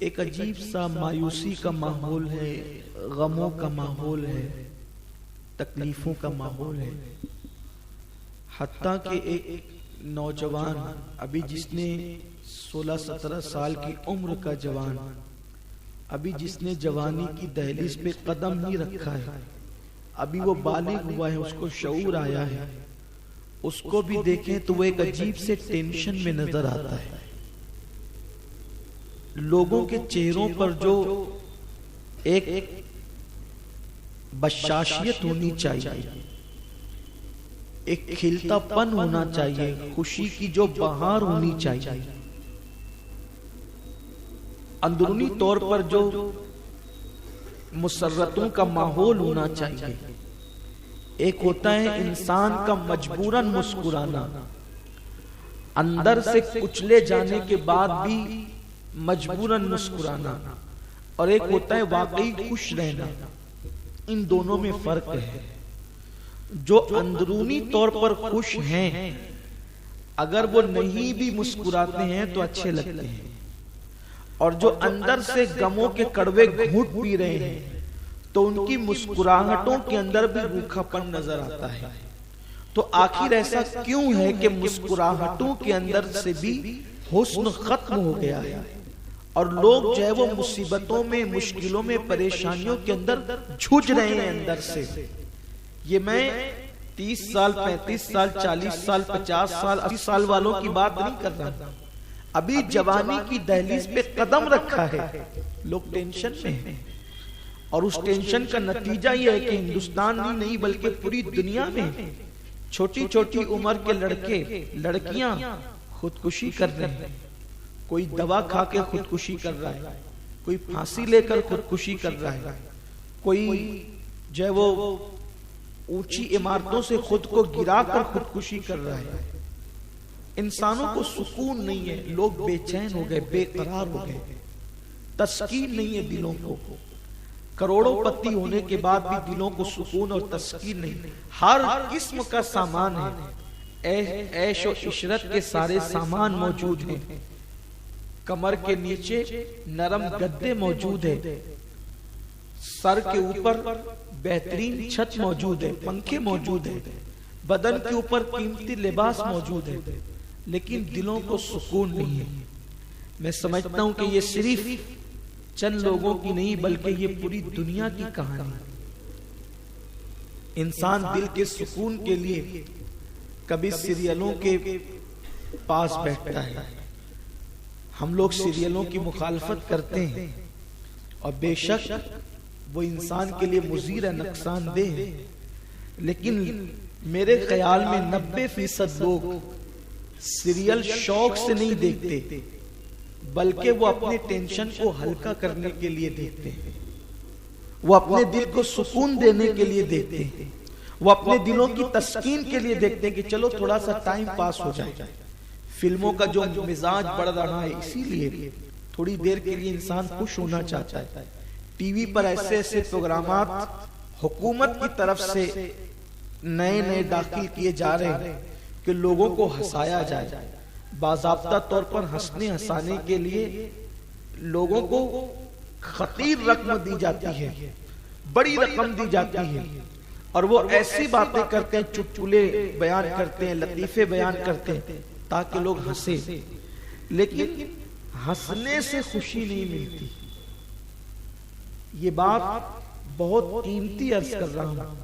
एक अजीब सा मायूसी का माहौल है, गमों का माहौल है, तकलीफों का माहौल है। हत्ता कि एक नौजवान अभी जिसने 16-17 साल की उम्र का जवान, अभी जिसने जवानी की दहलीज पे कदम नहीं रखा है, अभी वो बालिग हुआ है, उसको शऊर आया है, उसको भी देखें तो वो एक अजीब से टेंशन में नजर आता है। लोगों के चेहरों पर जो एक बशाशियत होनी चाहिए, एक खिलतापन होना चाहिए, खुशी की जो बहार होनी चाहिए, अंदरूनी तौर पर जो मुसर्रतों का माहौल होना चाहिए। एक होता है इंसान का मजबूरन मुस्कुराना, अंदर से कुचले जाने के बाद भी मजबूरन मुस्कुराना, और एक होता है वाकई खुश रहना। इन दोनों में फर्क है। जो अंदरूनी तौर पर खुश हैं, अगर वो नहीं भी मुस्कुराते हैं तो अच्छे लगते हैं, और जो अंदर से गमों के कड़वे घूंट पी रहे हैं तो उनकी मुस्कुराहटों के अंदर भी रूखापन नजर आता है। तो आखिर ऐसा क्यों है कि मुस्कुराहटों के अंदर से भी हुस्न खत्म हो गया है, और लोग जो है वो मुसीबतों में, मुश्किलों में, परेशानियों के अंदर झुझ रहे हैं अंदर से। ये मैं 30 साल, 35 साल, 40 साल, 50 साल, 80 साल वालों की बात नहीं कर रहा। अभी जवानी की दहलीज पे कदम रखा है, लोग टेंशन में हैं, और उस टेंशन का नतीजा ये है कि हिंदुस्तान ही नहीं बल्कि पूरी दुनिया में छोटी छोटी उम्र के लड़के लड़कियां खुदकुशी कर रहे हैं। कोई दवा खा के खुदकुशी कर रहा है, कोई फांसी लेकर खुदकुशी कर रहा है, कोई जो है वो ऊंची इमारतों से खुद को गिराकर खुदकुशी कर रहा है। इंसानों को सुकून नहीं है, लोग बेचैन हो गए, बेकरार हो गए, तस्कीन नहीं है दिलों को। करोड़ोंपति होने के बाद भी दिलों को सुकून और तस्कीन नहीं। हर किस्म का सामान है, ऐश और इशरत के सारे सामान मौजूद हैं। कमर के नीचे नरम गद्दे मौजूद है, सर के ऊपर बेहतरीन छत मौजूद है, पंखे मौजूद है, बदन के ऊपर कीमती लिबास मौजूद है, लेकिन दिलों को सुकून नहीं है। मैं समझता हूं कि ये सिर्फ चंद लोगों की नहीं बल्कि ये पूरी दुनिया की कहानी। इंसान दिल के सुकून के लिए कभी सीरियलों के पास बैठता है। हम लोग सीरियलों की मुखालफत करते हैं, और बेशक वो इंसान के लिए मुज़ीर है, नुकसानदेह है, लेकिन मेरे ख्याल में 90% लोग सीरियल शौक से नहीं देखते, बल्कि वो अपने टेंशन को हल्का करने के लिए देखते हैं, वो अपने दिल को सुकून देने के लिए देखते हैं, वो अपने दिलों की तस्कीन के लिए देखते हैं कि चलो थोड़ा सा टाइम पास हो जाए। फिल्मों का जो मिजाज बढ़ रहा है, इसीलिए थोड़ी देर के लिए इंसान खुश होना चाहता है। टीवी पर ऐसे ऐसे प्रोग्रामात हुकूमत की तरफ से नए नए दाखिल किए जा रहे हैं कि लोगों को हंसाया जाए। बाज़ाब्ता तौर पर हंसने हंसाने के लिए लोगों को खतीर रकम दी जाती है, बड़ी रकम दी जाती है, और वो ऐसी बातें करते हैं, चुटकुले बयान करते हैं, लतीफे बयान करते हैं ताकि लोग हंसे, लेकिन हंसने से खुशी नहीं मिलती। ये बात बहुत कीमती अर्ज कर रहा हूं।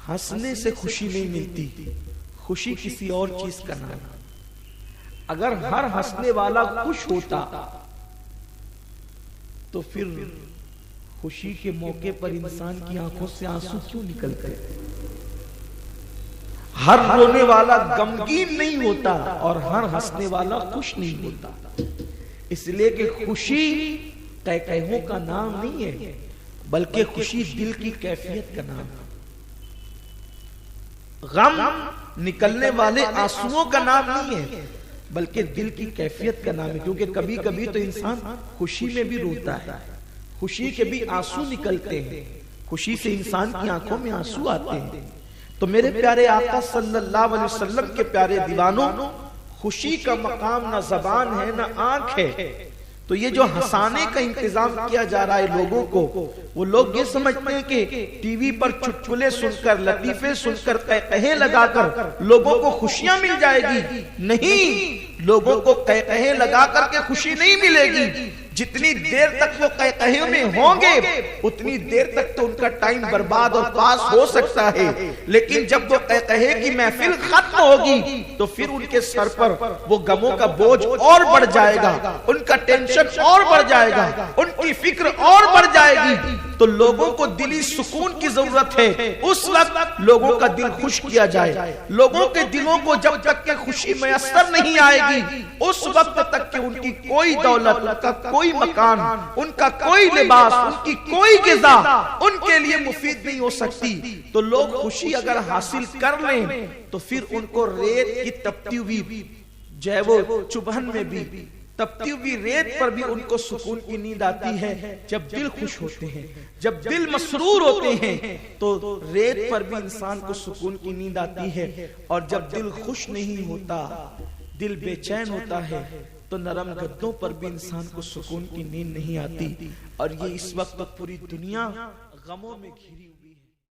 हंसने से खुशी नहीं मिलती, खुशी किसी और चीज का नाम है। अगर हर हंसने वाला खुश होता तो फिर खुशी के मौके पर इंसान की आंखों से आंसू क्यों निकलते? हर रोने वाला गमगीन नहीं होता और हर हंसने वाला खुश नहीं होता। इसलिए कि खुशी तय का नाम नहीं है, बल्कि खुशी दिल की कैफियत का नाम है। गम निकलने वाले आंसुओं का नाम नहीं है, बल्कि दिल की कैफियत का नाम है। क्योंकि कभी कभी तो इंसान खुशी में भी रोता है, खुशी के भी आंसू निकलते हैं, खुशी से इंसान की आंखों में आंसू आते हैं। तो मेरे प्यारे आका सल्लल्लाहु अलैहि वसल्लम के प्यारे दीवानों, खुशी का मकाम ना ज़बान है ना आंख है, तो ये जो हंसाने का इंतजाम किया जा रहा है लोगों को, वो लोग ये समझते हैं कि टीवी पर चुटकुले सुनकर, लतीफे सुनकर, कहे लगाकर लोगों को खुशियां मिल जाएगी। नहीं, लोगों को कहे लगा करके खुशी नहीं मिलेगी। जितनी देर तक वो कहे में होंगे उतनी देर तक तो उनका टाइम बर्बाद और पास हो सकता है, लेकिन जब वो कहे की महफिल खत्म होगी तो फिर उनके सर पर वो गमों का बोझ और बढ़ जाएगा, उनका टेंशन और बढ़ जाएगा, उनकी फिक्र और बढ़ जाएगी। तो लोगों को दिली सुकून की जरूरत है। उस वक्त लोगों का दिल खुश किया जाए। लोगों के दिलों को जब तक के खुशी मयसर नहीं आएगी, उस वक्त तक के उनकी कोई दौलत, उनका कोई मकान, उनका कोई लिबास, उनकी कोई ग़िज़ा उनके लिए मुफीद नहीं हो सकती। तो लोग खुशी अगर हासिल कर लें तो फिर उनको रेत की तपती हुई जो है वो चुभन में भी, तपती हुई रेत पर भी उनको सुकून की नींद आती है। जब दिल खुश होते हैं, जब दिल मसरूर होते हैं, तो रेत पर भी इंसान को सुकून की नींद आती है। और जब दिल खुश नहीं होता, दिल बेचैन होता है, तो नरम गद्दों पर भी इंसान को सुकून की नींद नहीं आती। और ये इस वक्त पूरी दुनिया गमों में घिरी